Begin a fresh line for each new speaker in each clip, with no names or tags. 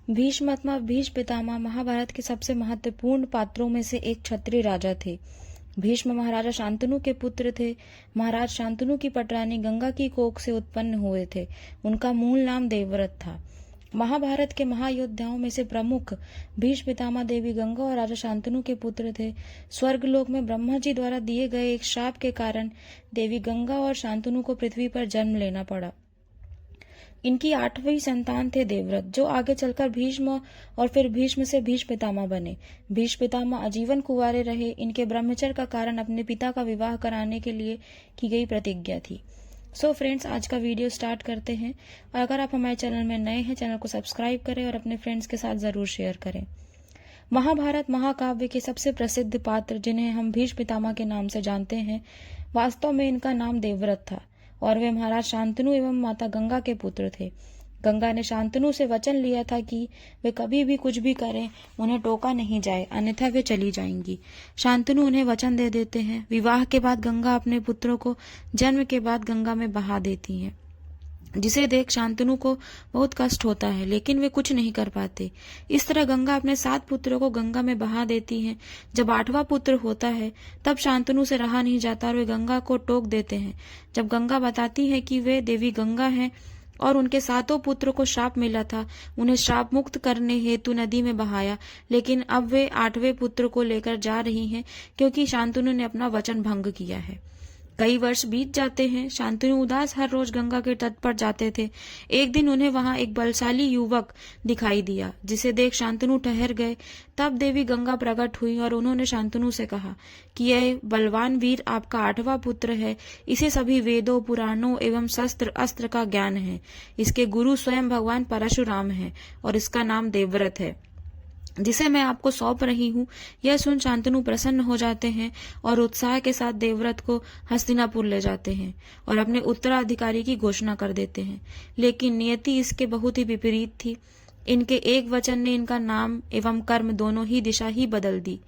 भीष्म अथवा भीष्म पितामह महाभारत के सबसे महत्वपूर्ण पात्रों में से एक क्षत्रिय राजा थे। भीष्म महाराजा शांतनु के पुत्र थे। महाराज शांतनु की पटरानी गंगा की कोख से उत्पन्न हुए थे। उनका मूल नाम देवव्रत था। महाभारत के महायोद्धाओं में से प्रमुख भीष्म पितामह देवी गंगा और राजा शांतनु के पुत्र थे। स्वर्गलोक में ब्रह्मा जी द्वारा दिए गए एक शाप के कारण देवी गंगा और शांतनु को पृथ्वी पर जन्म लेना पड़ा। इनकी 8वीं संतान थे देवव्रत, जो आगे चलकर भीष्म और फिर भीष्म से भीष्म पितामह बने। भीष्म पितामह आजीवन कुंवारे रहे। इनके ब्रह्मचर्य का कारण अपने पिता का विवाह कराने के लिए की गई प्रतिज्ञा थी। सो फ्रेंड्स, आज का वीडियो स्टार्ट करते हैं। और अगर आप हमारे चैनल में नए हैं, चैनल को सब्सक्राइब करें और अपने फ्रेंड्स के साथ जरूर शेयर करें। महाभारत महाकाव्य के सबसे प्रसिद्ध पात्र, जिन्हें हम भीष्म पितामह के नाम से जानते हैं, वास्तव में इनका नाम देवव्रत था और वे महाराज शांतनु एवं माता गंगा के पुत्र थे। गंगा ने शांतनु से वचन लिया था कि वे कभी भी कुछ भी करें उन्हें टोका नहीं जाए, अन्यथा वे चली जाएंगी। शांतनु उन्हें वचन दे देते हैं। विवाह के बाद गंगा अपने पुत्रों को जन्म के बाद गंगा में बहा देती हैं, जिसे देख शांतनु को बहुत कष्ट होता है, लेकिन वे कुछ नहीं कर पाते। इस तरह गंगा अपने 7 पुत्रों को गंगा में बहा देती हैं। जब 8वां पुत्र होता है तब शांतनु से रहा नहीं जाता और वे गंगा को टोक देते हैं। जब गंगा बताती है कि वे देवी गंगा हैं और उनके 7 पुत्रों को श्राप मिला था, उन्हें श्राप मुक्त करने हेतु नदी में बहाया, लेकिन अब वे 8वें पुत्र को लेकर जा रही हैं क्योंकि शांतनु ने अपना वचन भंग किया है। कई वर्ष बीत जाते हैं। शांतनु उदास हर रोज गंगा के तट पर जाते थे। एक दिन उन्हें वहां एक बलशाली युवक दिखाई दिया, जिसे देख शांतनु ठहर गए। तब देवी गंगा प्रकट हुई और उन्होंने शांतनु से कहा कि यह बलवान वीर आपका 8वां पुत्र है। इसे सभी वेदों, पुराणों एवं शस्त्र अस्त्र का ज्ञान है। इसके गुरु स्वयं भगवान परशुराम हैं और इसका नाम देवव्रत है, जिसे मैं आपको सौंप रही हूँ। यह सुन शांतनु प्रसन्न हो जाते हैं और उत्साह के साथ देवव्रत को हस्तिनापुर ले जाते हैं और अपने उत्तराधिकारी की घोषणा कर देते हैं। लेकिन नियति इसके बहुत ही विपरीत थी। इनके एक वचन ने इनका नाम एवं कर्म दोनों ही दिशा ही बदल दी।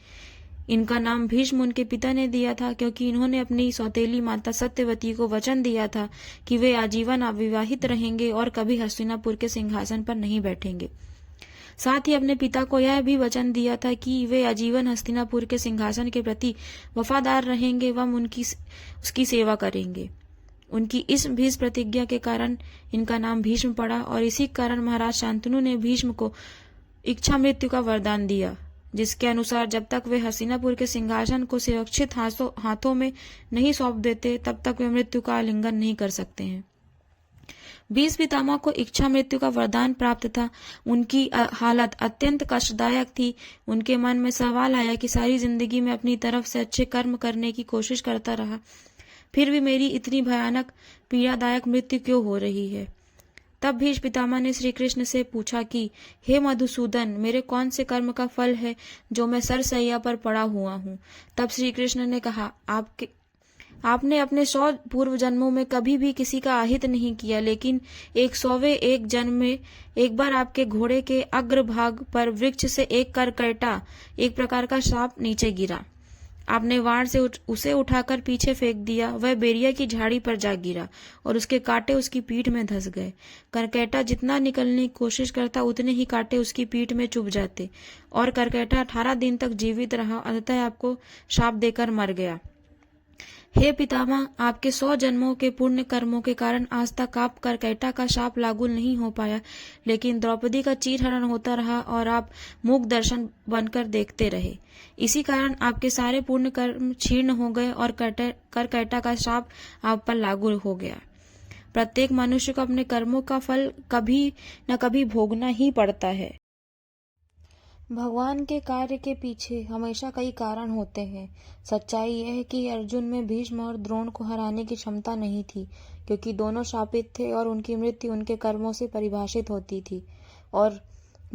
इनका नाम भीष्म उनके पिता ने दिया था, क्योंकि इन्होंने अपनी सौतेली माता सत्यवती को वचन दिया था कि वे आजीवन अविवाहित रहेंगे और कभी हस्तिनापुर के सिंहासन पर नहीं बैठेंगे। साथ ही अपने पिता को यह भी वचन दिया था कि वे आजीवन हस्तिनापुर के सिंहासन के प्रति वफादार रहेंगे एवं उसकी सेवा करेंगे। उनकी इस भीष्म प्रतिज्ञा के कारण इनका नाम भीष्म पड़ा और इसी कारण महाराज शांतनु ने भीष्म को इच्छा मृत्यु का वरदान दिया, जिसके अनुसार जब तक वे हस्तिनापुर के सिंहासन को सुरक्षित हाथों में नहीं सौंप देते, तब तक वे मृत्यु का आलिंगन नहीं कर सकते हैं। भीष्म पितामह को इच्छा मृत्यु का वरदान प्राप्त था। उनकी हालत अत्यंत कष्टदायक थी। उनके मन में सवाल आया कि सारी जिंदगी में अपनी तरफ से अच्छे कर्म करने की कोशिश करता रहा, फिर भी मेरी इतनी भयानक पीड़ादायक मृत्यु क्यों हो रही है। तब भीष्म पितामह ने श्री कृष्ण से पूछा कि हे मधुसूदन, मेरे कौन से कर्म का फल है जो मैं सरसैया पर पड़ा हुआ हूँ। तब श्री कृष्ण ने कहा, आपने अपने 100 पूर्व जन्मों में कभी भी किसी का अहित नहीं किया, लेकिन 100वें एक जन्म में एक बार आपके घोड़े के अग्रभाग पर वृक्ष से एक करकैटा, एक प्रकार का सांप नीचे गिरा। आपने वाण से उसे उठाकर पीछे फेंक दिया। वह बेरिया की झाड़ी पर जा गिरा और उसके कांटे उसकी पीठ में धंस गए। करकैटा जितना निकलने की कोशिश करता, उतने ही कांटे उसकी पीठ में चुभ जाते और करकैटा 18 दिन तक जीवित रहा। अंततः आपको शाप देकर मर गया। हे पितामह, आपके 100 जन्मों के पुण्य कर्मों के कारण आज तक आप करकैटा का शाप लागू नहीं हो पाया, लेकिन द्रौपदी का चीरहरण होता रहा और आप मूक दर्शन बनकर देखते रहे। इसी कारण आपके सारे पुण्य कर्म क्षीण हो गए और करकैटा का शाप आप पर लागू हो गया। प्रत्येक मनुष्य को अपने कर्मों का फल कभी न कभी भोगना ही पड़ता है। भगवान के कार्य के पीछे हमेशा कई कारण होते हैं। सच्चाई यह है कि अर्जुन में भीष्म और द्रोण को हराने की क्षमता नहीं थी, क्योंकि दोनों शापित थे और उनकी मृत्यु उनके कर्मों से परिभाषित होती थी। और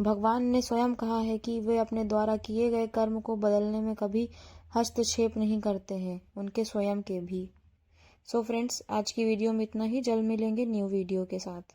भगवान ने स्वयं कहा है कि वे अपने द्वारा किए गए कर्म को बदलने में कभी हस्तक्षेप नहीं करते हैं, उनके स्वयं के भी। सो फ्रेंड्स, आज की वीडियो में इतना ही। जल्द मिलेंगे न्यू वीडियो के साथ।